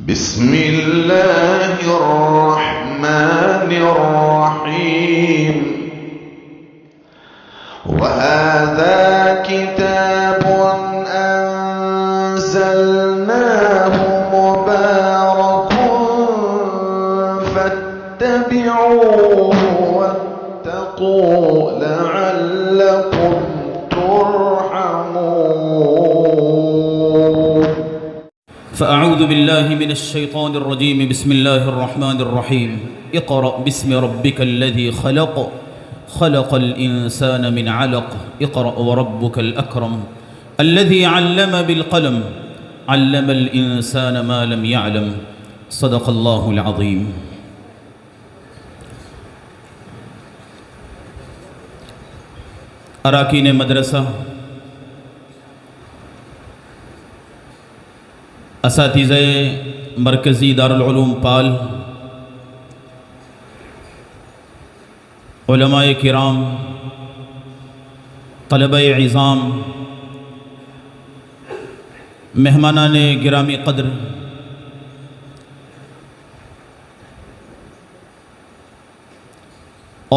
بسم الله الرحمن الرحيم وهذا كتاب أنزلناه مبارك فاتبعوه واتقوا لعلكم ترحمون. فأعوذ بالله من الشيطان الرجيم. بسم الله الرحمن الرحيم. اقرأ باسم ربك الذي خلق خلق الإنسان من علق اقرأ وربك الأكرم الذي علم بالقلم علم الإنسان ما لم يعلم صدق الله العظيم. اراکین مدرسہ، اساتذہ مرکزی دارالعلوم پال، علماء کرام، طلبہ عظام، مہمانان گرامی قدر،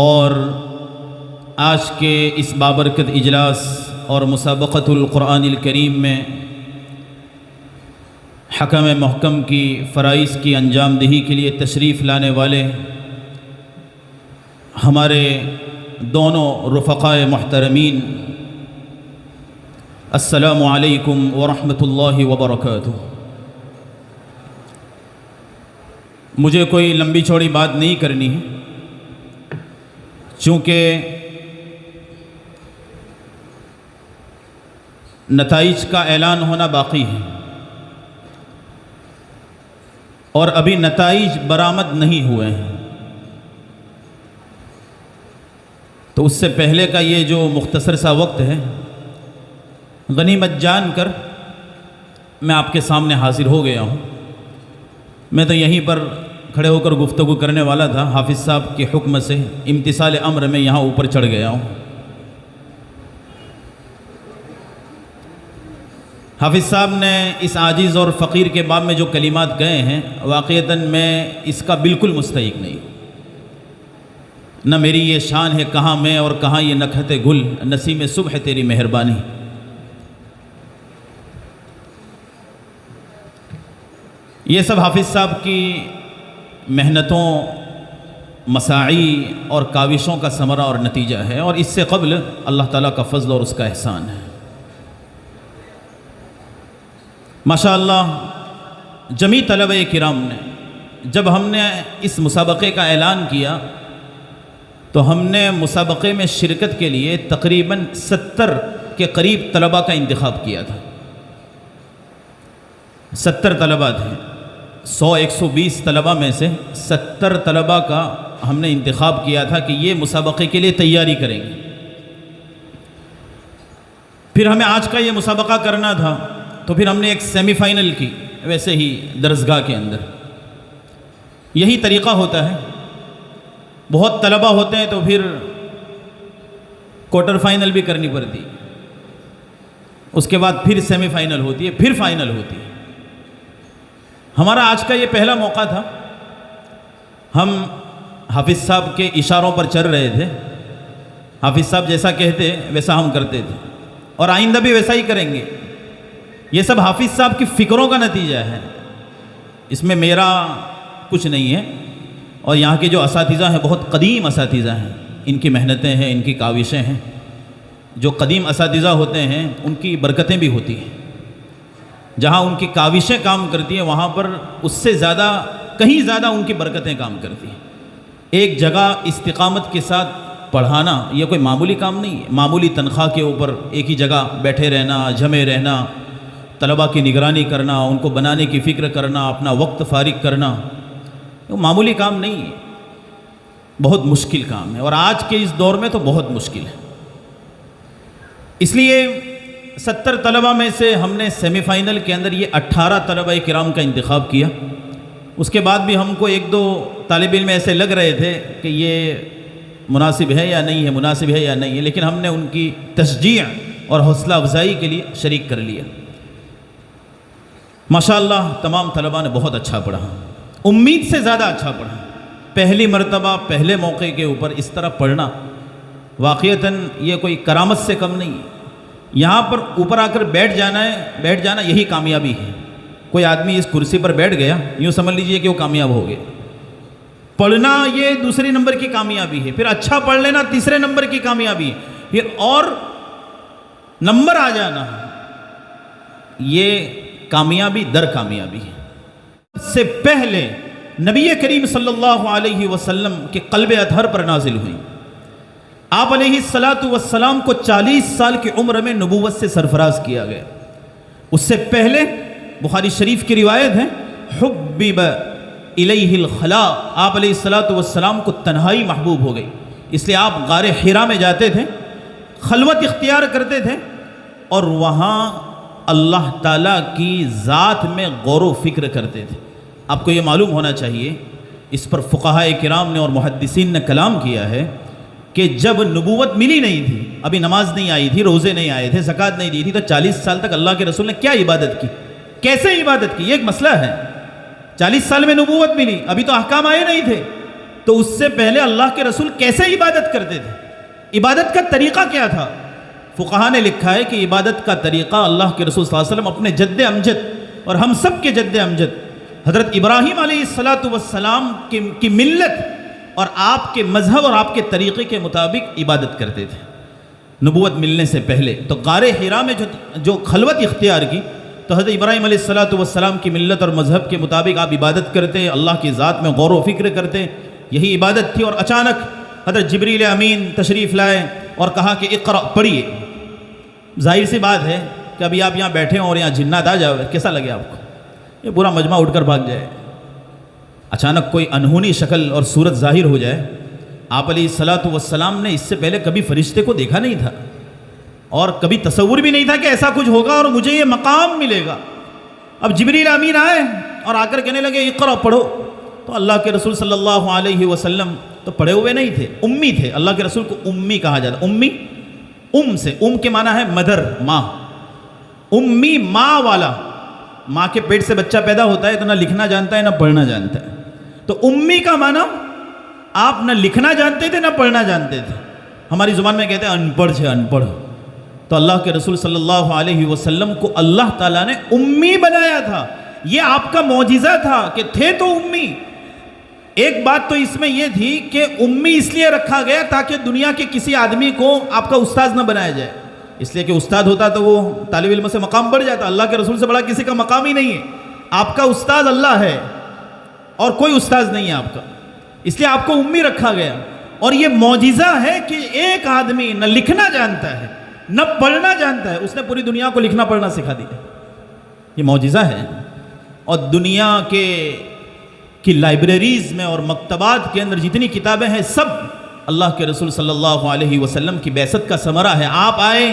اور آج کے اس بابرکت اجلاس اور مسابقۃ القرآن الکریم میں حکم محکم کی فرائض کی انجام دہی کے لیے تشریف لانے والے ہمارے دونوں رفقائے محترمین، السلام علیکم ورحمۃ اللہ وبرکاتہ۔ مجھے کوئی لمبی چوڑی بات نہیں کرنی ہے، چونکہ نتائج کا اعلان ہونا باقی ہے اور ابھی نتائج برآمد نہیں ہوئے ہیں، تو اس سے پہلے کا یہ جو مختصر سا وقت ہے، غنیمت جان کر میں آپ کے سامنے حاضر ہو گیا ہوں۔ میں تو یہیں پر کھڑے ہو کر گفتگو کرنے والا تھا، حافظ صاحب کے حکم سے امتثال امر میں یہاں اوپر چڑھ گیا ہوں۔ حافظ صاحب نے اس عاجز اور فقیر کے باب میں جو کلمات کہے ہیں، واقعتاً میں اس کا بالکل مستحق نہیں، نہ میری یہ شان ہے کہاں میں اور کہاں یہ نکہت گل، نسیم صبح تیری مہربانی۔ یہ سب حافظ صاحب کی محنتوں، مساعی اور کاوشوں کا ثمرہ اور نتیجہ ہے، اور اس سے قبل اللہ تعالیٰ کا فضل اور اس کا احسان ہے۔ ماشاءاللہ جمیع طلبہ کرام نے، جب ہم نے اس مسابقے کا اعلان کیا تو ہم نے مسابقے میں شرکت کے لیے تقریباً 70 کے قریب طلبہ کا انتخاب کیا تھا۔ 70 طلبہ تھے، 120 طلبہ میں سے 70 طلبہ کا ہم نے انتخاب کیا تھا کہ یہ مسابقے کے لیے تیاری کریں گے۔ پھر ہمیں آج کا یہ مسابقہ کرنا تھا، تو پھر ہم نے ایک سیمی فائنل کی، ویسے ہی درسگاہ کے اندر یہی طریقہ ہوتا ہے۔ بہت طلبہ ہوتے ہیں تو پھر کوارٹر فائنل بھی کرنی پڑتی، اس کے بعد پھر سیمی فائنل ہوتی ہے، پھر فائنل ہوتی ہے۔ ہمارا آج کا یہ پہلا موقع تھا، ہم حافظ صاحب کے اشاروں پر چل رہے تھے، حافظ صاحب جیسا کہتے ویسا ہم کرتے تھے، اور آئندہ بھی ویسا ہی کریں گے۔ یہ سب حافظ صاحب کی فکروں کا نتیجہ ہے، اس میں میرا کچھ نہیں ہے، اور یہاں کے جو اساتذہ ہیں بہت قدیم اساتذہ ہیں، ان کی محنتیں ہیں، ان کی کاوشیں ہیں۔ جو قدیم اساتذہ ہوتے ہیں ان کی برکتیں بھی ہوتی ہیں، جہاں ان کی کاوشیں کام کرتی ہیں وہاں پر اس سے زیادہ، کہیں زیادہ ان کی برکتیں کام کرتی ہیں۔ ایک جگہ استقامت کے ساتھ پڑھانا یہ کوئی معمولی کام نہیں ہے، معمولی تنخواہ کے اوپر ایک ہی جگہ بیٹھے رہنا، جمے رہنا، طلبہ کی نگرانی کرنا، ان کو بنانے کی فکر کرنا، اپنا وقت فارغ کرنا، وہ معمولی کام نہیں ہے، بہت مشکل کام ہے، اور آج کے اس دور میں تو بہت مشکل ہے۔ اس لیے 70 طلبہ میں سے ہم نے سیمی فائنل کے اندر یہ 18 طلبہ کرام کا انتخاب کیا۔ اس کے بعد بھی ہم کو ایک دو طالب علم ایسے لگ رہے تھے کہ یہ مناسب ہے یا نہیں ہے، مناسب ہے یا نہیں ہے، لیکن ہم نے ان کی تشجیع اور حوصلہ افزائی کے لیے شریک کر لیا۔ ماشاءاللہ تمام طلباء نے بہت اچھا پڑھا، امید سے زیادہ اچھا پڑھا۔ پہلی مرتبہ پہلے موقع کے اوپر اس طرح پڑھنا واقعتاً یہ کوئی کرامت سے کم نہیں ہے۔ یہاں پر اوپر آ کر بیٹھ جانا یہی کامیابی ہے۔ کوئی آدمی اس کرسی پر بیٹھ گیا، یوں سمجھ لیجئے کہ وہ کامیاب ہو گیا۔ پڑھنا یہ دوسری نمبر کی کامیابی ہے، پھر اچھا پڑھ لینا تیسرے نمبر کی کامیابی ہے، پھر اور نمبر آ جانا یہ کامیابی در کامیابی ہے۔ اس سے پہلے نبی کریم صلی اللہ علیہ وسلم کے قلب اطہر پر نازل ہوئی۔ آپ علیہ السلام کو 40 سال کی عمر میں نبوت سے سرفراز کیا گیا۔ اس سے پہلے بخاری شریف کی روایت ہے، حبب الیہ الخلا، آپ علیہ السلام کو تنہائی محبوب ہو گئی، اس لیے آپ غار حرا میں جاتے تھے، خلوت اختیار کرتے تھے اور وہاں اللہ تعالیٰ کی ذات میں غور و فکر کرتے تھے۔ آپ کو یہ معلوم ہونا چاہیے، اس پر فقہاء کرام نے اور محدثین نے کلام کیا ہے کہ جب نبوت ملی نہیں تھی، ابھی نماز نہیں آئی تھی، روزے نہیں آئے تھے، زکوٰۃ نہیں دی تھی، تو 40 سال تک اللہ کے رسول نے کیا عبادت کی، کیسے عبادت کی، یہ ایک مسئلہ ہے۔ 40 سال میں نبوت ملی، ابھی تو احکام آئے نہیں تھے، تو اس سے پہلے اللہ کے رسول کیسے عبادت کرتے تھے، عبادت کا طریقہ کیا تھا؟ فقہاء نے لکھا ہے کہ عبادت کا طریقہ اللہ کے رسول صلی اللہ علیہ وسلم اپنے جد امجد اور ہم سب کے جد امجد حضرت ابراہیم علیہ السلام کی ملت اور آپ کے مذہب اور آپ کے طریقے کے مطابق عبادت کرتے تھے نبوت ملنے سے پہلے۔ تو غار حرا میں جو خلوت اختیار کی، تو حضرت ابراہیم علیہ السلام کی ملت اور مذہب کے مطابق آپ عبادت کرتے، اللہ کی ذات میں غور و فکر کرتے، یہی عبادت تھی۔ اور اچانک حضرت جبریل امین تشریف لائے اور کہا کہ اقرأ، پڑھیے۔ ظاہر سی بات ہے کہ ابھی آپ یہاں بیٹھے ہوں اور یہاں جنات آ جاؤ، کیسا لگے آپ کو؟ یہ پورا مجمع اٹھ کر بھاگ جائے، اچانک کوئی انہونی شکل اور صورت ظاہر ہو جائے۔ آپ علیہ السلام نے اس سے پہلے کبھی فرشتے کو دیکھا نہیں تھا اور کبھی تصور بھی نہیں تھا کہ ایسا کچھ ہوگا اور مجھے یہ مقام ملے گا۔ اب جبریل امین آئے اور آ کر کہنے لگے اقرأ، پڑھو۔ تو اللہ کے رسول صلی اللہ علیہ وسلم تو پڑھے ہوئے نہیں تھے، امی تھے۔ اللہ کے رسول کو امی کہا جاتا، امی سے کے معنی ہے مدر، ماں، امی ماں والا۔ ماں کے پیٹ سے بچہ پیدا ہوتا ہے تو نہ لکھنا جانتا ہے نہ پڑھنا جانتا ہے، تو امی کا معنی آپ نہ لکھنا جانتے تھے نہ پڑھنا جانتے تھے، ہماری زبان میں کہتے ہیں ان پڑھ ہے، ان پڑھ۔ تو اللہ کے رسول صلی اللہ علیہ وسلم کو اللہ تعالیٰ نے امی بنایا تھا، یہ آپ کا معجزہ تھا کہ تھے تو امی۔ ایک بات تو اس میں یہ تھی کہ امی اس لیے رکھا گیا تاکہ دنیا کے کسی آدمی کو آپ کا استاذ نہ بنایا جائے، اس لیے کہ استاد ہوتا تو وہ طالب علم سے مقام بڑھ جاتا، اللہ کے رسول سے بڑا کسی کا مقام ہی نہیں ہے۔ آپ کا استاد اللہ ہے اور کوئی استاذ نہیں ہے آپ کا، اس لیے آپ کو امی رکھا گیا۔ اور یہ معجزہ ہے کہ ایک آدمی نہ لکھنا جانتا ہے نہ پڑھنا جانتا ہے، اس نے پوری دنیا کو لکھنا پڑھنا سکھا دیا، یہ معجزہ ہے۔ اور دنیا کی لائبریریز میں اور مکتبات کے اندر جتنی کتابیں ہیں سب اللہ کے رسول صلی اللہ علیہ وسلم کی بعثت کا ثمرہ ہے۔ آپ آئے،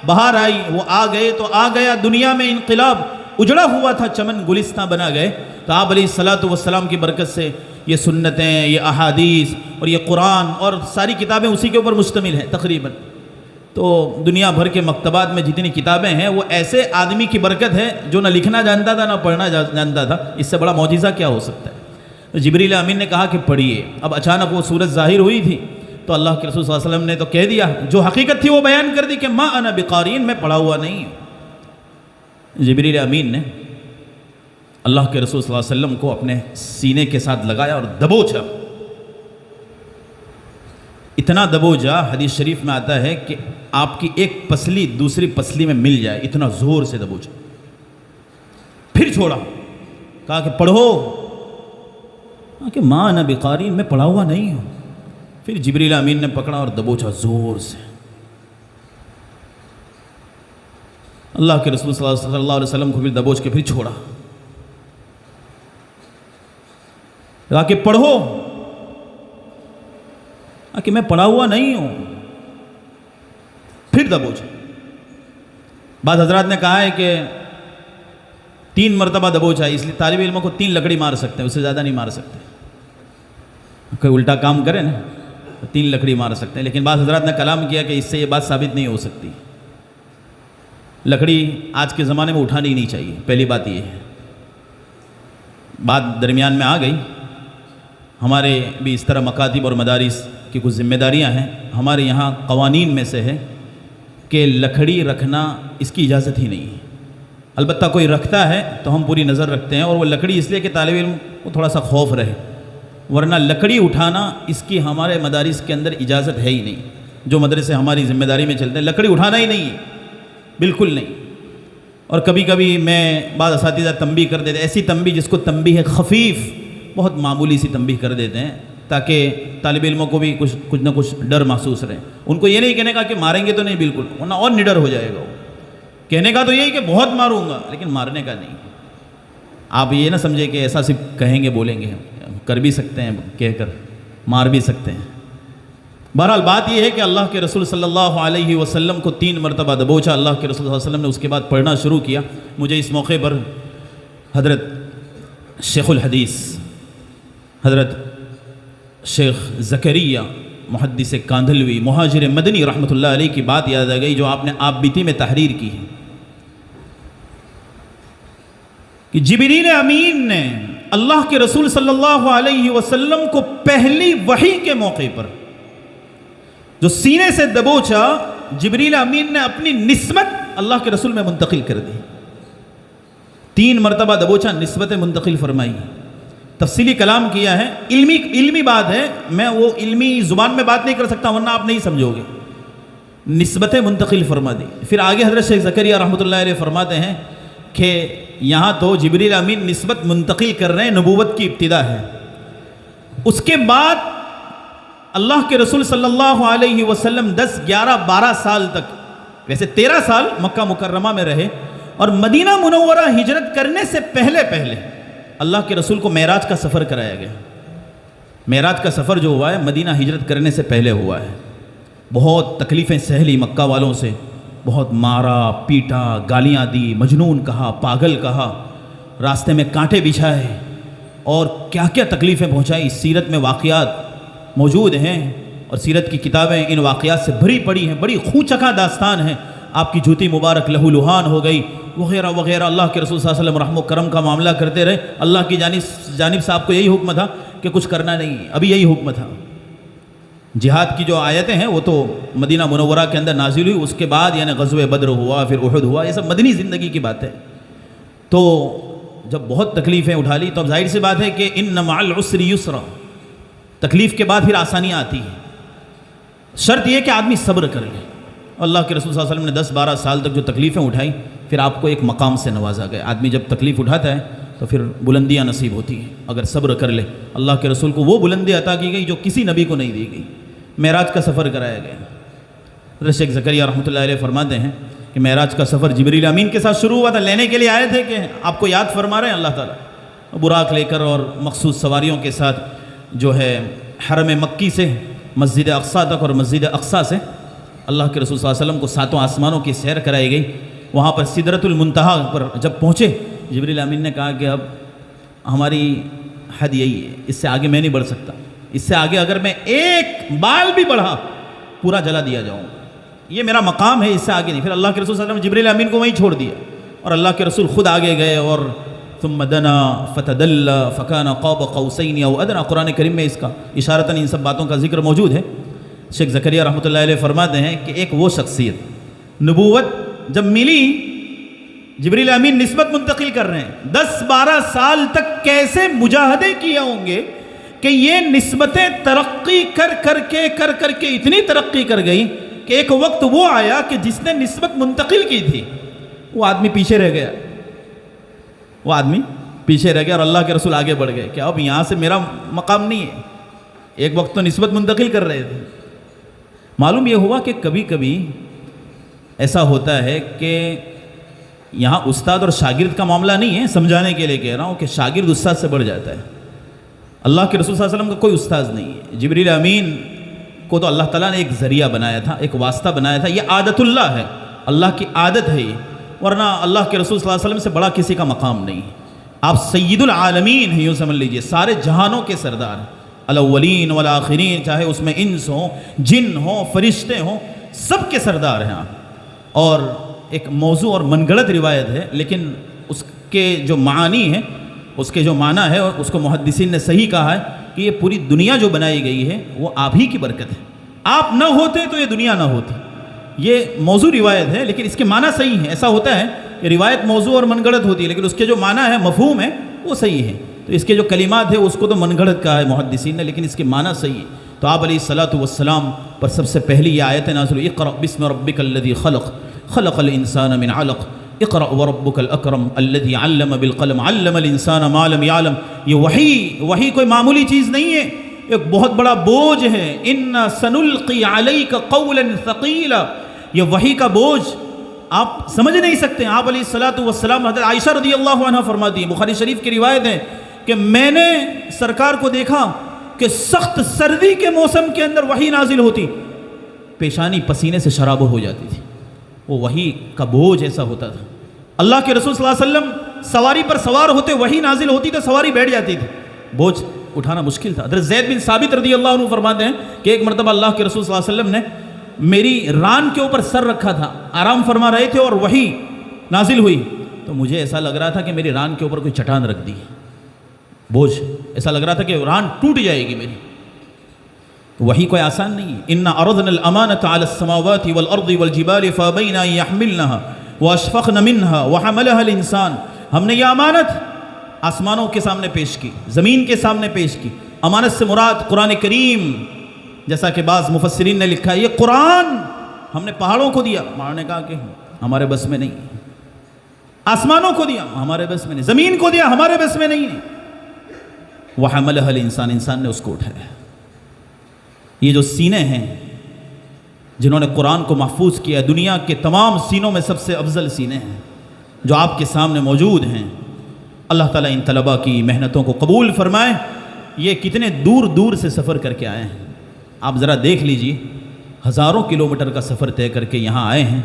بہار آئی، وہ آ گئے تو آ گیا، دنیا میں انقلاب اجڑا ہوا تھا، چمن گلستان بنا گئے، تو آپ علیہ السلام کی برکت سے یہ سنتیں، یہ احادیث اور یہ قرآن اور ساری کتابیں اسی کے اوپر مشتمل ہیں تقریباً۔ تو دنیا بھر کے مکتبات میں جتنی کتابیں ہیں وہ ایسے آدمی کی برکت ہے جو نہ لکھنا جانتا تھا نہ پڑھنا جانتا تھا، اس سے بڑا معجزہ کیا ہو سکتا ہے؟ تو جبریل امین نے کہا کہ پڑھیے۔ اب اچانک وہ صورت ظاہر ہوئی تھی تو اللہ کے رسول صلی اللہ علیہ وسلم نے تو کہہ دیا، جو حقیقت تھی وہ بیان کر دی کہ ما انا بقارین، میں پڑھا ہوا نہیں ہوں۔ جبریل امین نے اللہ کے رسول صلی اللہ علیہ وسلم کو اپنے سینے کے ساتھ لگایا اور دبوچا، اتنا دبوچا، حدیث شریف میں آتا ہے کہ آپ کی ایک پسلی دوسری پسلی میں مل جائے، اتنا زور سے دبوچا، پھر چھوڑا، کہا کہ پڑھو، کہ ما انا بقارین، میں پڑھا ہوا نہیں ہوں۔ پھر جبریل امین نے پکڑا اور دبوچا زور سے۔ اللہ کے رسول صلی اللہ علیہ وسلم کو پھر دبوچ کے پھر چھوڑا، کہا کہ پڑھو، کہ میں پڑھا ہوا نہیں ہوں، پھر دبوچا۔ بعض حضرات نے کہا ہے کہ 3 مرتبہ دبوچا، اس لیے طالب علموں کو 3 لکڑی مار سکتے ہیں، اس سے زیادہ نہیں مار سکتے، کوئی الٹا کام کرے نا 3 لکڑی مار سکتے ہیں، لیکن بعض حضرات نے کلام کیا کہ اس سے یہ بات ثابت نہیں ہو سکتی۔ لکڑی آج کے زمانے میں اٹھانی نہیں چاہیے، پہلی بات یہ ہے، بات درمیان میں آ گئی، ہمارے بھی اس طرح مکاتب اور مدارس کی کچھ ذمہ داریاں ہیں. ہمارے یہاں قوانین میں سے ہے کہ لکڑی رکھنا اس کی اجازت ہی نہیں ہے. البتہ کوئی رکھتا ہے تو ہم پوری نظر رکھتے ہیں، اور وہ لکڑی اس لیے کہ طالب علم کو تھوڑا سا خوف رہے، ورنہ لکڑی اٹھانا اس کی ہمارے مدارس کے اندر اجازت ہے ہی نہیں. جو مدرسے ہماری ذمہ داری میں چلتے ہیں لکڑی اٹھانا ہی نہیں ہے، بالکل نہیں. اور کبھی کبھی میں بعض اساتذہ تنبیہ کر دیتے ہیں، ایسی تنبیہ جس کو تنبیہ خفیف، بہت معمولی سی تنبیہ کر دیتے ہیں تاکہ طالب علموں کو بھی کچھ نہ کچھ ڈر محسوس رہے. ان کو یہ نہیں کہنے کا کہ ماریں گے تو نہیں، بالکل، ورنہ اور نڈر ہو جائے گا. وہ کہنے کا تو یہی کہ بہت ماروں گا، لیکن مارنے کا نہیں. آپ یہ نہ سمجھے کہ ایسا صرف کہیں گے بولیں گے، کر بھی سکتے ہیں، کہہ کر مار بھی سکتے ہیں. بہرحال بات یہ ہے کہ اللہ کے رسول صلی اللہ علیہ وسلم کو 3 مرتبہ دبوچا. اللہ کے رسول صلی اللہ علیہ وسلم نے اس کے بعد پڑھنا شروع کیا. مجھے اس موقع پر حضرت شیخ الحدیث حضرت شیخ زکریہ محدث کاندھلوی مہاجر مدنی رحمۃ اللہ علیہ کی بات یاد آ گئی، جو آپ نے آپ بیتی میں تحریر کی ہے کہ جبریل امین نے اللہ کے رسول صلی اللہ علیہ وسلم کو پہلی وحی کے موقع پر جو سینے سے دبوچا، جبریل امین نے اپنی نسبت اللہ کے رسول میں منتقل کر دی. 3 مرتبہ دبوچا، نسبت منتقل فرمائی. تفصیلی کلام کیا ہے، علمی بات ہے، میں وہ علمی زبان میں بات نہیں کر سکتا ورنہ آپ نہیں سمجھو گے. نسبت منتقل فرما دی. پھر آگے حضرت شیخ زکریہ رحمۃ اللہ علیہ فرماتے ہیں کہ یہاں تو جبریل امین نسبت منتقل کر رہے ہیں، نبوت کی ابتدا ہے. اس کے بعد اللہ کے رسول صلی اللہ علیہ وسلم 10 11 12 سال تک، ویسے 13 سال مکہ مکرمہ میں رہے، اور مدینہ منورہ ہجرت کرنے سے پہلے اللہ کے رسول کو معراج کا سفر کرایا گیا. معراج کا سفر جو ہوا ہے مدینہ ہجرت کرنے سے پہلے ہوا ہے. بہت تکلیفیں سہلی مکہ والوں سے، بہت مارا پیٹا، گالیاں دی، مجنون کہا، پاگل کہا، راستے میں کانٹے بچھائے، اور کیا کیا تکلیفیں پہنچائی. سیرت میں واقعات موجود ہیں، اور سیرت کی کتابیں ان واقعات سے بھری پڑی ہیں. بڑی خونچکا داستان ہے. آپ کی جوتی مبارک لہو لہان ہو گئی وغیرہ وغیرہ. اللہ کے رسول صلی اللہ علیہ وسلم رحم و کرم کا معاملہ کرتے رہے. اللہ کی جانب سے آپ کو یہی حکم تھا کہ کچھ کرنا نہیں، ابھی یہی حکم تھا. جہاد کی جو آیتیں ہیں وہ تو مدینہ منورہ کے اندر نازل ہوئی، اس کے بعد یعنی غزوہ بدر ہوا، پھر احد ہوا، یہ سب مدنی زندگی کی بات ہے. تو جب بہت تکلیفیں اٹھا لی تو اب ظاہر سی بات ہے کہ ان مع العسر یسرا، تکلیف کے بعد پھر آسانیاں آتی ہیں. شرط یہ کہ آدمی صبر کر لے. اللہ کے رسول صلی اللہ علیہ وسلم نے 10 12 سال تک جو تکلیفیں اٹھائیں، پھر آپ کو ایک مقام سے نوازا گیا. آدمی جب تکلیف اٹھاتا ہے تو پھر بلندیاں نصیب ہوتی ہیں اگر صبر کر لے. اللہ کے رسول کو وہ بلندی عطا کی گئی جو کسی نبی کو نہیں دی گئی. معراج کا سفر کرایا گیا. حضرت شیخ زکریہ رحمۃ اللہ علیہ فرماتے ہیں کہ معراج کا سفر جبریل امین کے ساتھ شروع ہوا تھا. لینے کے لیے آئے تھے کہ آپ کو یاد فرما رہے ہیں اللہ تعالیٰ، براق لے کر اور مخصوص سواریوں کے ساتھ جو ہے حرم مکی سے مسجد اقصیٰ تک، اور مسجد اقصیٰ سے اللہ کے رسول صلی اللہ علیہ وسلم کو 7 آسمانوں کی سیر کرائی گئی. وہاں پر سدرۃ المنتہا پر جب پہنچے، جبریل امین نے کہا کہ اب ہماری حد یہی ہے، اس سے آگے میں نہیں بڑھ سکتا. اس سے آگے اگر میں ایک بال بھی بڑھا پورا جلا دیا جاؤں گا. یہ میرا مقام ہے، اس سے آگے نہیں. پھر اللہ کے رسول صلی اللہ علیہ وسلم جبریل امین کو وہیں چھوڑ دیا، اور اللہ کے رسول خود آگے گئے. اور ثم دنا فتدلى فكان قاب قوسين او ادنى. قرآن کریم میں اس کا اشارتاً ان سب باتوں کا ذکر موجود ہے. شیخ زکریہ رحمۃ اللہ علیہ فرماتے ہیں کہ ایک وہ شخصیت، نبوت جب ملی، جبریل امین نسبت منتقل کر رہے ہیں، 10 12 سال تک کیسے مجاہدے کیے ہوں گے کہ یہ نسبتیں ترقی کر کر کے اتنی ترقی کر گئی کہ ایک وقت وہ آیا کہ جس نے نسبت منتقل کی تھی وہ آدمی پیچھے رہ گیا. وہ آدمی پیچھے رہ گیا اور اللہ کے رسول آگے بڑھ گئے کہ اب یہاں سے میرا مقام نہیں ہے. ایک وقت تو نسبت منتقل کر رہے تھے. معلوم یہ ہوا کہ کبھی کبھی ایسا ہوتا ہے کہ یہاں استاد اور شاگرد کا معاملہ نہیں ہے، سمجھانے کے لیے کہہ رہا ہوں کہ شاگرد استاد سے بڑھ جاتا ہے. اللہ کے رسول صلی اللہ علیہ وسلم کا کوئی استاذ نہیں ہے. جبریل امین کو تو اللہ تعالیٰ نے ایک ذریعہ بنایا تھا، ایک واسطہ بنایا تھا. یہ عادت اللہ ہے، اللہ کی عادت ہے یہ، ورنہ اللہ کے رسول صلی اللہ علیہ وسلم سے بڑا کسی کا مقام نہیں. آپ سید العالمین ہیں، یوں سمجھ لیجئے، سارے جہانوں کے سردار ہیں، الاولین والآخرین، چاہے اس میں انس ہوں، جن ہوں، فرشتے ہوں، سب کے سردار ہیں آپ. اور ایک موضوع اور من گڑت روایت ہے، لیکن اس کے جو معانی ہیں اس کے جو معنی ہے اس کو محدثین نے صحیح کہا ہے کہ یہ پوری دنیا جو بنائی گئی ہے وہ آپ ہی کی برکت ہے، آپ نہ ہوتے تو یہ دنیا نہ ہوتی۔ یہ موضوع روایت ہے لیکن اس کے معنی صحیح ہے۔ ایسا ہوتا ہے کہ روایت موضوع اور من گھڑت ہوتی ہے لیکن اس کے جو معنی ہے، مفہوم ہے، وہ صحیح ہے۔ تو اس کے جو کلمات ہے اس کو تو من گھڑت کہا ہے محدثین نے، لیکن اس کے معنی صحیح ہے۔ تو آپ علیہ الصلاۃ والسلام پر سب سے پہلی یہ آیت نازل ہوئی، اقرأ بسم ربک الذی خلق خلق الانسان من علق اقرأ وربک الاکرم الذی علم بالقلم علم الانسان ما لم يعلم۔ یہ وحی کوئی معمولی چیز نہیں ہے، ایک بہت بڑا بوجھ ہے۔ انا سنلقی علیک قولا ثقیلا، یہ وحی کا بوجھ آپ سمجھ نہیں سکتے۔ آپ علیہ الصلاۃ والسلام، حضرت عائشہ رضی اللہ عنہ فرماتی ہیں، بخاری شریف کی روایت ہے کہ میں نے سرکار کو دیکھا کہ سخت سردی کے موسم کے اندر وحی نازل ہوتی، پیشانی پسینے سے شرابور ہو جاتی تھی۔ وہ وحی کا بوجھ ایسا ہوتا تھا۔ اللہ کے رسول صلی اللہ علیہ وسلم سواری پر سوار ہوتے، وحی نازل ہوتی تو سواری بیٹھ جاتی تھی، بوجھ اٹھانا مشکل تھا۔ حضرت زید بن ثابت رضی اللہ عنہ فرماتے ہیں کہ ایک مرتبہ اللہ کے رسول صلی اللہ علیہ وسلم نے میری ران کے اوپر سر رکھا تھا، آرام فرما رہے تھے اور وحی نازل ہوئی تو مجھے ایسا لگ رہا تھا کہ میری ران کے اوپر کوئی چٹان رکھ دی، بوجھ ایسا لگ رہا تھا کہ ران ٹوٹ جائے گی میری۔ تو وحی کوئی آسان نہیں ہے۔ انا عرضنا الامانۃ علی السماوات والارض والجبال فابین ان یحملنها واشفقن منها وحملها الانسان، ہم نے یہ امانت آسمانوں کے سامنے پیش کی، زمین کے سامنے پیش کی۔ امانت سے مراد قرآن کریم، جیسا کہ بعض مفسرین نے لکھا ہے یہ قرآن ہم نے پہاڑوں کو دیا، پہاڑوں نے کہا کہ ہمارے بس میں نہیں، آسمانوں کو دیا ہمارے بس میں نہیں، زمین کو دیا ہمارے بس میں نہیں، وحملها الانسان، انسان نے اس کو اٹھایا۔ یہ جو سینے ہیں جنہوں نے قرآن کو محفوظ کیا، دنیا کے تمام سینوں میں سب سے افضل سینے ہیں جو آپ کے سامنے موجود ہیں۔ اللہ تعالیٰ ان طلباء کی محنتوں کو قبول فرمائے۔ یہ کتنے دور دور سے سفر کر کے آئے ہیں، آپ ذرا دیکھ لیجئے، ہزاروں کلومیٹر کا سفر طے کر کے یہاں آئے ہیں،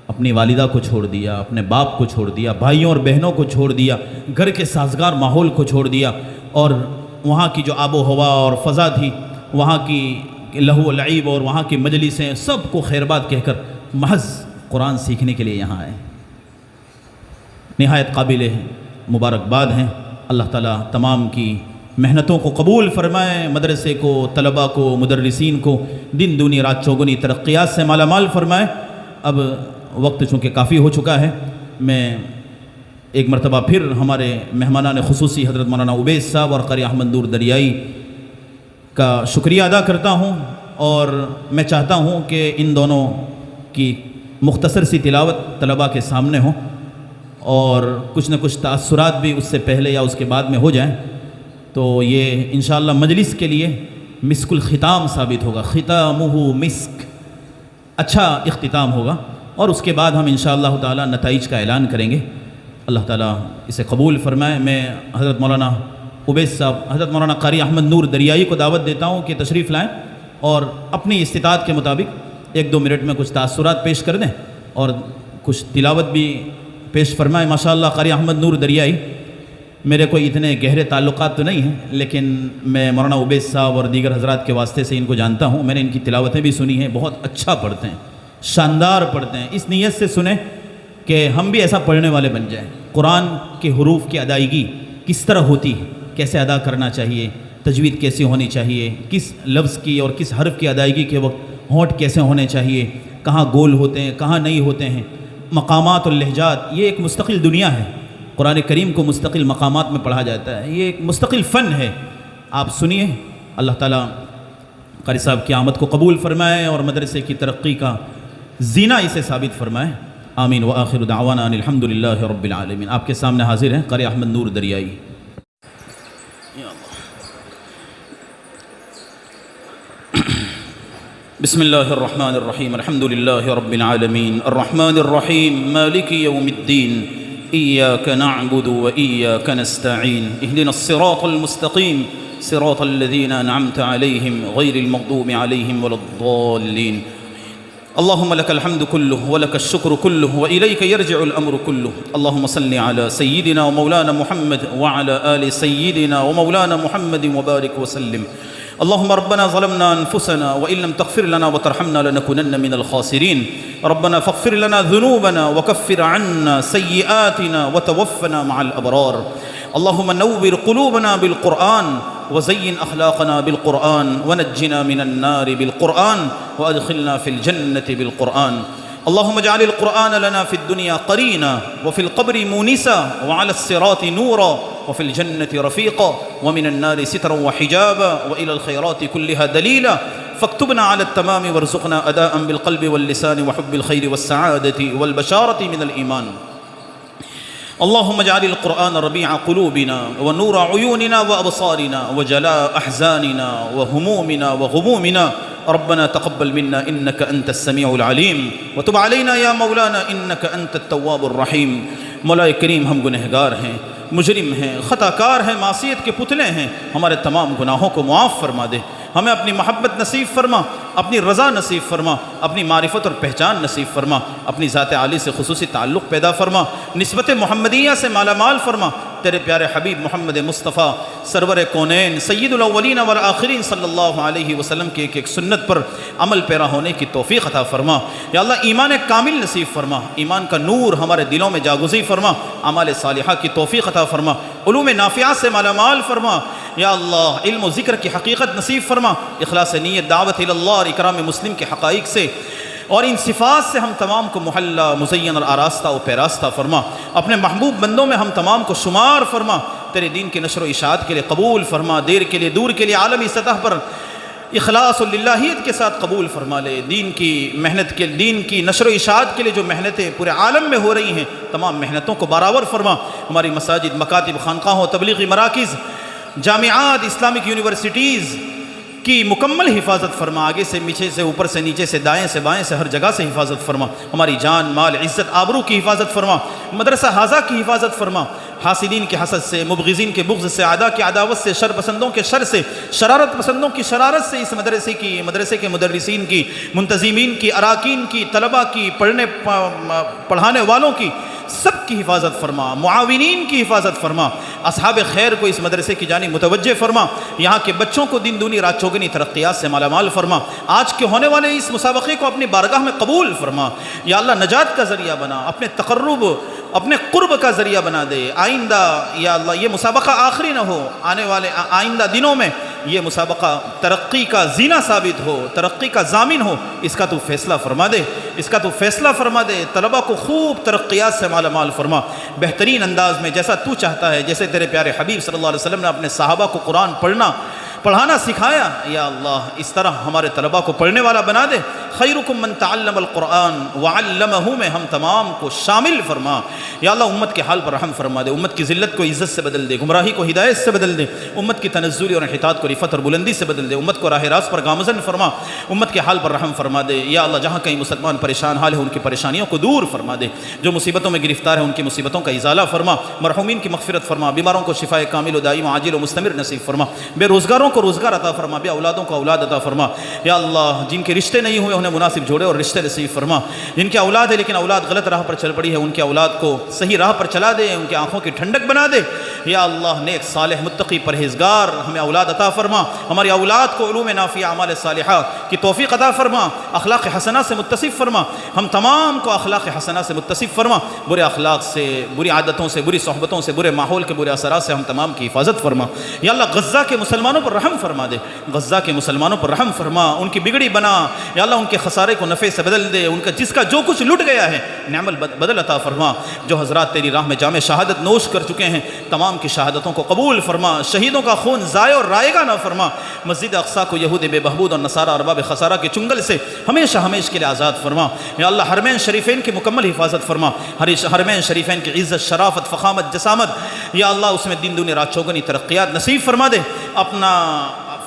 اپنی والدہ کو چھوڑ دیا، اپنے باپ کو چھوڑ دیا، بھائیوں اور بہنوں کو چھوڑ دیا، گھر کے سازگار ماحول کو چھوڑ دیا، اور وہاں کی جو آب و ہوا اور فضا تھی، وہاں کی لہو و لعیب اور وہاں کی مجلسیں، سب کو خیربات کہہ کر محض قرآن سیکھنے کے لیے یہاں آئے۔ نہایت قابل مبارکباد ہیں۔ اللہ تعالیٰ تمام کی محنتوں کو قبول فرمائے، مدرسے کو، طلباء کو، مدرسین کو دن دونی رات چوگنی ترقیات سے مالا مال فرمائے۔ اب وقت چونکہ کافی ہو چکا ہے، میں ایک مرتبہ پھر ہمارے مہمانان خصوصی حضرت مولانا عبید صاحب اور قاری احمد نور دریائی کا شکریہ ادا کرتا ہوں، اور میں چاہتا ہوں کہ ان دونوں کی مختصر سی تلاوت طلباء کے سامنے ہو، اور کچھ نہ کچھ تاثرات بھی اس سے پہلے یا اس کے بعد میں ہو جائیں، تو یہ انشاءاللہ مجلس کے لیے مسک الختام ثابت ہوگا، ختامہ مسک، اچھا اختتام ہوگا، اور اس کے بعد ہم انشاءاللہ تعالی نتائج کا اعلان کریں گے۔ اللہ تعالیٰ اسے قبول فرمائے۔ میں حضرت مولانا عبید صاحب، حضرت مولانا قاری احمد نور دریائی کو دعوت دیتا ہوں کہ تشریف لائیں اور اپنی استطاعت کے مطابق 1-2 منٹ میں کچھ تاثرات پیش کر دیں اور کچھ تلاوت بھی پیش فرمائیں۔ ماشاءاللہ قاری احمد نور دریائی میرے کوئی اتنے گہرے تعلقات تو نہیں ہیں، لیکن میں مولانا عبید صاحب اور دیگر حضرات کے واسطے سے ان کو جانتا ہوں، میں نے ان کی تلاوتیں بھی سنی ہیں، بہت اچھا پڑھتے ہیں، شاندار پڑھتے ہیں۔ اس نیت سے سنیں کہ ہم بھی ایسا پڑھنے والے بن جائیں۔ قرآن کے حروف کی ادائیگی کس طرح ہوتی ہے، کیسے ادا کرنا چاہیے، تجوید کیسی ہونی چاہیے، کس لفظ کی اور کس حرف کی ادائیگی کے وقت ہونٹ کیسے ہونے چاہیے، کہاں گول ہوتے ہیں، کہاں نہیں ہوتے ہیں، مقامات اور لہجات، یہ ایک مستقل دنیا ہے۔ قرآن کریم کو مستقل مقامات میں پڑھا جاتا ہے، یہ ایک مستقل فن ہے۔ آپ سنیے، اللہ تعالیٰ قاری صاحب کی آمد کو قبول فرمائے اور مدرسے کی ترقی کا زینہ اسے ثابت فرمائے۔ آمین وآخر دعوانا ان الحمدللہ رب العالمین۔ آپ کے سامنے حاضر ہیں قاری احمد نور دریائی۔ بسم اللہ الرحمن الرحیم، الحمدللہ رب العالمین، الرحمن الرحیم، مالک یوم الدین، إياك نعبد وإياك نستعين، اهدنا الصراط المستقيم، صراط الذين أنعمت عليهم غير المغضوب عليهم ولا الضالين. اللهم لك الحمد كله ولك الشكر كله وإليك يرجع الأمر كله. اللهم صل على سيدنا ومولانا محمد وعلى آل سيدنا ومولانا محمد وبارك وسلم. اللهم ربنا ظلمنا أنفسنا وإن لم تغفر لنا وترحمنا لنكونن من الخاسرين ربنا فاغفر لنا ذنوبنا وكفر عنا سيئاتنا وتوفنا مع الأبرار اللهم نور قلوبنا بالقرآن وزين أخلاقنا بالقرآن ونجنا من النار بالقرآن وأدخلنا في الجنة بالقرآن اللهم اجعل القرآن لنا في الدنيا قرينا وفي القبر مونسا وعلى الصراط نورا وفي الجنة رفيقا ومن النار سترا وحجابا وإلى الخيرات كلها دليلا فاكتبنا على التمام وارزقنا أداء بالقلب واللسان وحب الخير والسعادة والبشارة من الإيمان اللهم اجعل القرآن ربيع قلوبنا ونور عيوننا وأبصارنا وجلاء أحزاننا وهمومنا وغمومنا ربنا تقبل منا إنك أنت السميع العليم وتب علينا يا مولانا إنك أنت التواب الرحيم مولا کریم ہم گنہگار ہیں مجرم ہیں خطا کار ہیں معصیت کے پتلے ہیں ہمارے تمام گناہوں کو معاف فرما دے ہمیں اپنی محبت نصیب فرما اپنی رضا نصیب فرما اپنی معرفت اور پہچان نصیب فرما اپنی ذات عالی سے خصوصی تعلق پیدا فرما نسبت محمدیہ سے مالا مال فرما تیرے پیارے حبیب محمد مصطفیٰ سرور کونین سید الاولین والآخرین صلی اللہ علیہ وسلم کی ایک سنت پر عمل پیرا ہونے کی توفیق عطا فرما یا اللہ ایمان کامل نصیب فرما ایمان کا نور ہمارے دلوں میں جاگزی فرما اعمال صالحہ کی توفیق عطا فرما علوم نافعہ سے مالا مال فرما یا اللہ علم و ذکر کی حقیقت نصیب فرما اخلاص نیت دعوت اللہ اور اکرام مسلم کے حقائق سے اور ان صفات سے ہم تمام کو محلہ مزین اور آراستہ و پیراستہ فرما اپنے محبوب بندوں میں ہم تمام کو شمار فرما تیرے دین کی نشر و اشاعت کے لیے قبول فرما دیر کے لیے دور کے لیے عالمی سطح پر اخلاص و للہیت کے ساتھ قبول فرما لے دین کی محنت کے دین کی نشر و اشاعت کے لیے جو محنتیں پورے عالم میں ہو رہی ہیں تمام محنتوں کو برابر فرما ہماری مساجد مکاتب خانقاہوں تبلیغی مراکز جامعات اسلامک یونیورسٹیز کی مکمل حفاظت فرما آگے سے پیچھے سے اوپر سے نیچے سے دائیں سے بائیں سے ہر جگہ سے حفاظت فرما ہماری جان مال عزت آبرو کی حفاظت فرما مدرسہ حاضہ کی حفاظت فرما حاسدین کے حسد سے مبغضین کے بغض سے اعداء کی عداوت سے شر پسندوں کے شر سے شرارت پسندوں کی شرارت سے اس مدرسے کے مدرسین کی منتظمین کی اراکین کی طلباء کی پڑھانے والوں کی سب کی حفاظت فرما معاونین کی حفاظت فرما اصحاب خیر کو اس مدرسے کی جانب متوجہ فرما یہاں کے بچوں کو دن دونی رات چوگنی ترقیات سے مالا مال فرما آج کے ہونے والے اس مسابقے کو اپنی بارگاہ میں قبول فرما یا اللہ نجات کا ذریعہ بنا اپنے تقرب اپنے قرب کا ذریعہ بنا دے آئندہ یا اللہ یہ مسابقہ آخری نہ ہو آنے والے آئندہ دنوں میں یہ مسابقہ ترقی کا زینہ ثابت ہو ترقی کا ضامن ہو اس کا تو فیصلہ فرما دے اس کا تو فیصلہ فرما دے طلبہ کو خوب ترقیات سے مالا مال فرما بہترین انداز میں جیسا تو چاہتا ہے جیسے تیرے پیارے حبیب صلی اللہ علیہ وسلم نے اپنے صحابہ کو قرآن پڑھانا سکھایا یا اللہ اس طرح ہمارے طلبہ کو پڑھنے والا بنا دے خیرکم من تعلم القرآن وعلمہ میں ہم تمام کو شامل فرما یا اللہ امت کے حال پر رحم فرما دے امت کی ذلت کو عزت سے بدل دے گمراہی کو ہدایت سے بدل دے امت کی تنزلی اور انحطاط کو رفعت اور بلندی سے بدل دے امت کو راہ راست پر گامزن فرما امت کے حال پر رحم فرما دے یا اللہ جہاں کہیں مسلمان پریشان حال ہے ان کی پریشانیوں کو دور فرما دے جو مصیبتوں میں گرفتار ہیں ان کی مصیبتوں کا ازالہ فرما مرحومین کی مغفرت فرما بیماروں کو شفاء کامل و دائم عاجل و مستمر نصیب فرما بے روزگاروں کو روزگار عطا فرما بے اولادوں کو اولاد عطا فرما یا اللہ جن کے رشتے نہیں ہوئے انہیں مناسب جوڑے اور رشتے نصیب فرما جن کی اولاد ہے لیکن اولاد غلط راہ پر چل پڑی ہے ان کی اولاد کو صحیح راہ پر چلا دے ان کی آنکھوں کی ٹھنڈک بنا دے یا اللہ نیک صالح متقی پرہیزگار ہمیں اولاد عطا فرما ہماری اولاد کو علوم نافعہ اعمال صالحہ کی توفیق عطا فرما اخلاق حسنہ سے متصف فرما ہم تمام کو اخلاق حسنہ سے متصف فرما برے اخلاق سے بری عادتوں سے بری صحبتوں سے برے ماحول کے برے اثرات سے ہم تمام کی حفاظت فرما یا اللہ غزہ کے مسلمانوں پر رحم فرما دے غزہ کے مسلمانوں پر رحم فرما ان کی بگڑی بنا یا اللہ ان کے خسارے کو نفع سے بدل دے ان کا جس کا جو کچھ لٹ گیا ہے نعم البدل عطا فرما جو حضرات تیری راہ میں جام شہادت نوش کر چکے ہیں تمام کی شہادتوں کو قبول فرما شہیدوں کا خون ضائع اور رائے گا نہ فرما مسجد اقصیٰ کو یہود بے بہبود اور نصارہ ارباب خسارہ کے چنگل سے ہمیشہ ہمیشہ کے لیے آزاد فرما یا اللہ حرمین شریفین کی مکمل حفاظت فرما حرمین شریفین کی عزت شرافت فخامت جسامت یا اللہ اس میں دن دنیا رات چوگنی ترقیات نصیب فرما دے اپنا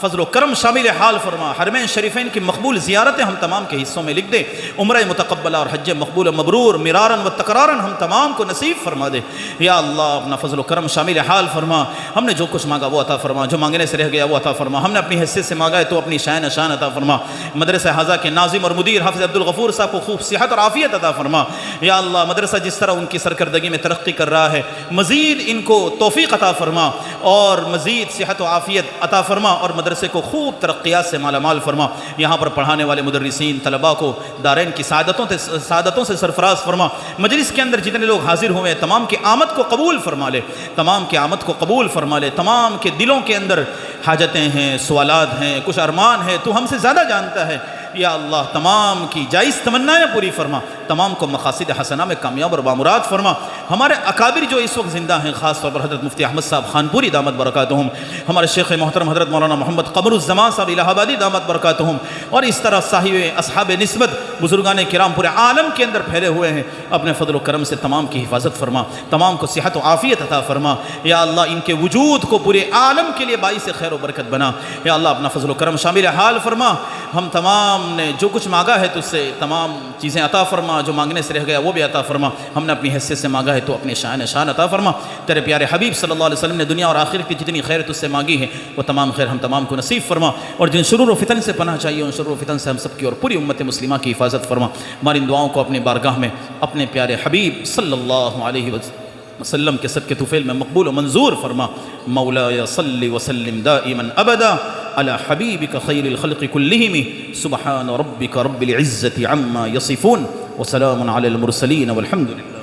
فضل و کرم شامل حال فرما حرمین شریفین کی مقبول زیارتیں ہم تمام کے حصوں میں لکھ دے عمرہ متقبلہ اور حج مقبول مبرور مرارن و تکرارن ہم تمام کو نصیب فرما دے یا اللہ اپنا فضل و کرم شامل حال فرما ہم نے جو کچھ مانگا وہ عطا فرما جو مانگنے سے رہ گیا وہ عطا فرما ہم نے اپنی حیثیت سے مانگا ہے تو اپنی شان عطا فرما مدرسہ حاضہ کے ناظم اور مدیر حافظ عبدالغفور صاحب کو خوب صحت اور عافیت عطا فرما یا اللہ مدرسہ جس طرح ان کی سرکردگی میں ترقی کر رہا ہے مزید ان کو توفیق عطا فرما اور مزید صحت و عافیت عطا فرما اور مدرسہ مدرسے کو خوب ترقیات سے مالا مال فرما، یہاں پر پڑھانے والے مدرسین طلباء کو دارین کی سعادتوں سے سرفراز فرما، مجلس کے اندر جتنے لوگ حاضر ہوئے ہیں تمام کی آمد کو قبول فرما لے، تمام کی آمد کو قبول فرما لے، تمام کے دلوں کے اندر حاجتیں ہیں، سوالات ہیں، کچھ ارمان ہے، تو ہم سے زیادہ جانتا ہے، یا اللہ تمام کی جائز تمنائیں پوری فرما، تمام کو مقاصد حسنہ میں کامیاب اور بامراد فرما۔ ہمارے اکابر جو اس وقت زندہ ہیں، خاص طور پر حضرت مفتی احمد صاحب خانپوری دامت برکاتہم، ہمارے شیخ محترم حضرت مولانا محمد قمر الزمان صاحب الہ آبادی دامت برکاتہم، اور اس طرح صاحب اصحاب نسبت بزرگان کرام پورے عالم کے اندر پھیلے ہوئے ہیں، اپنے فضل و کرم سے تمام کی حفاظت فرما، تمام کو صحت و عافیت عطا فرما، یا اللہ ان کے وجود کو پورے عالم کے لیے باعث خیر و برکت بنا، یا اللہ اپنا فضل و کرم شامل حال فرما، ہم تمام نے جو کچھ مانگا ہے تجھ سے تمام چیزیں عطا فرما، جو مانگنے سے رہ گیا وہ بھی عطا فرما، ہم نے اپنی حیثیت سے مانگا ہے تو اپنے شان عطا فرما، تیرے پیارے حبیب صلی اللہ علیہ وسلم نے دنیا اور آخرت کی جتنی خیر تجھ سے مانگی ہے وہ تمام خیر ہم تمام کو نصیب فرما، اور جن شرور و فتن سے پناہ چاہیے ان شرور و فتن سے ہم سب کی اور پوری امت مسلمہ کی حفاظت فرما، ہماری ان دعاؤں کو اپنی بارگاہ میں اپنے پیارے حبیب صلی اللہ علیہ وسلم کے صدقے طفیل میں مقبول و منظور فرما، مولایا صلی وسلم دائما ابدا على حبيبك خير الخلق كلهم، سبحان ربك رب العزة عما يصفون، وسلام على المرسلين والحمد لله۔